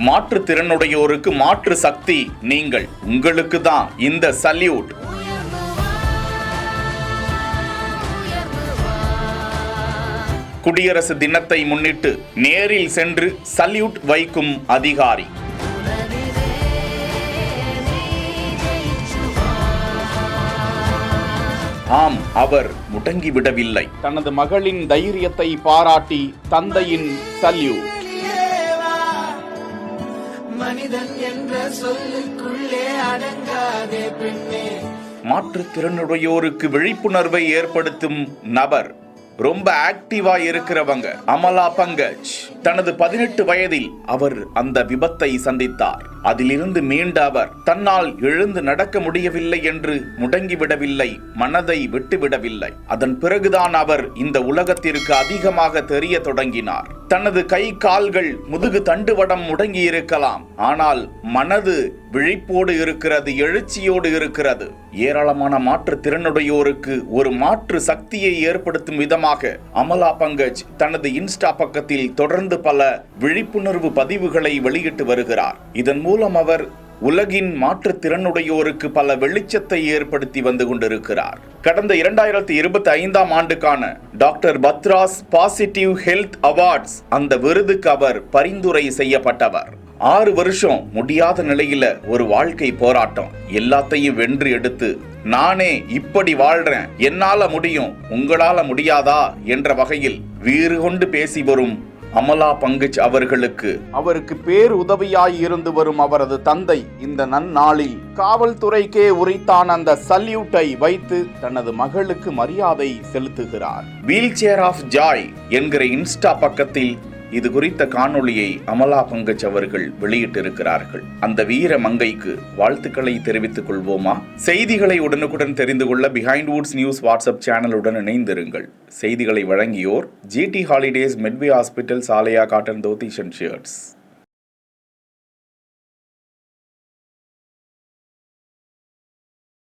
மாற்றுத்திறனுடையோருக்கு மாற்று சக்தி நீங்கள். உங்களுக்கு தான் இந்த சல்யூட். குடியரசு தினத்தை முன்னிட்டு நேரில் சென்று சல்யூட் வைக்கும் அதிகாரி. ஆம், அவர் முடங்கிவிடவில்லை. தனது மகளின் தைரியத்தை பாராட்டி தந்தையின் சல்யூட். மனிதன் என்ற சொல்லுக்குள்ளே அடங்காதே பெண்ணே. மாற்றுத்திறனுடையோருக்கு விழிப்புணர்வை ஏற்படுத்தும் நபர், ரொம்ப ஆக்டிவா இருக்கிறவங்க அமலா பங்கஜ். தனது 18 வயதில் அவர் அந்த விபத்தை சந்தித்தார். அதிலிருந்து மீண்ட அவர் தன்னால் எழுந்து நடக்க முடியவில்லை என்று முடங்கிவிடவில்லை, மனதை விட்டுவிடவில்லை. அதன் பிறகுதான் அவர் இந்த உலகத்திற்கு அதிகமாக தெரிய தொடங்கினார். தனது கை கால்கள் முதுகு தண்டுவடம் முடங்கி இருக்கலாம், ஆனால் மனது விழிப்போடு இருக்கிறது, எழுச்சியோடு இருக்கிறது. ஏராளமான மாற்றுத்திறனுடையோருக்கு ஒரு மாற்று சக்தியை ஏற்படுத்தும் விதமாக அமலா பங்கஜ் தனது இன்ஸ்டா பக்கத்தில் தொடர்ந்து பல விழிப்புணர்வு பதிவுகளை வெளியிட்டு வருகிறார். இதன் மூலம் அவர் உலகின் மாற்றுத்திறனுடையோருக்கு பல வெளிச்சத்தை ஏற்படுத்தி வந்து கொண்டிருக்கிறார். கடந்த 2025ஆம் ஆண்டுக்கான doctor Batra's positive health awards அந்த விருதுக்கு அவர் பரிந்துரை செய்யப்பட்டவர். 6 வருஷம் முடியாத நிலையில ஒரு வாழ்க்கை போராட்டம், எல்லாத்தையும் வென்று எடுத்து நானே இப்படி வாழ்றேன், என்னால முடியும், உங்களால முடியாதா என்ற வகையில் வீறு கொண்டு பேசி வரும் அமலா பங்கஜ் அவருக்கு பேருதவியாய் இருந்து வரும் அவரது தந்தை இந்த நன்னாளில் காவல்துறைக்கே உரித்தான அந்த சல்யூட்டை வைத்து தனது மகளுக்கு மரியாதை செலுத்துகிறார். வீல் சேர் ஆஃப் ஜாய் என்கிற இன்ஸ்டா பக்கத்தில் இது குறித்த காணொளியை அமலா பங்கஜ் அவர்கள் வெளியிட்டிருக்கிறார்கள். அந்த வீர மங்கைக்கு வாழ்த்துக்களை தெரிவித்துக் கொள்வோமா? செய்திகளை உடனுக்குடன் தெரிந்து கொள்ள பிஹைண்ட் வுட்ஸ் நியூஸ் வாட்ஸ்அப் சேனலுடன் இணைந்திருங்கள். செய்திகளை வழங்கியோர் GT ஹாலிடேஸ், மெட்வே ஹாஸ்பிட்டல், சாலையா காட்டன் தோத்தி ஷர்ட்ஸ்.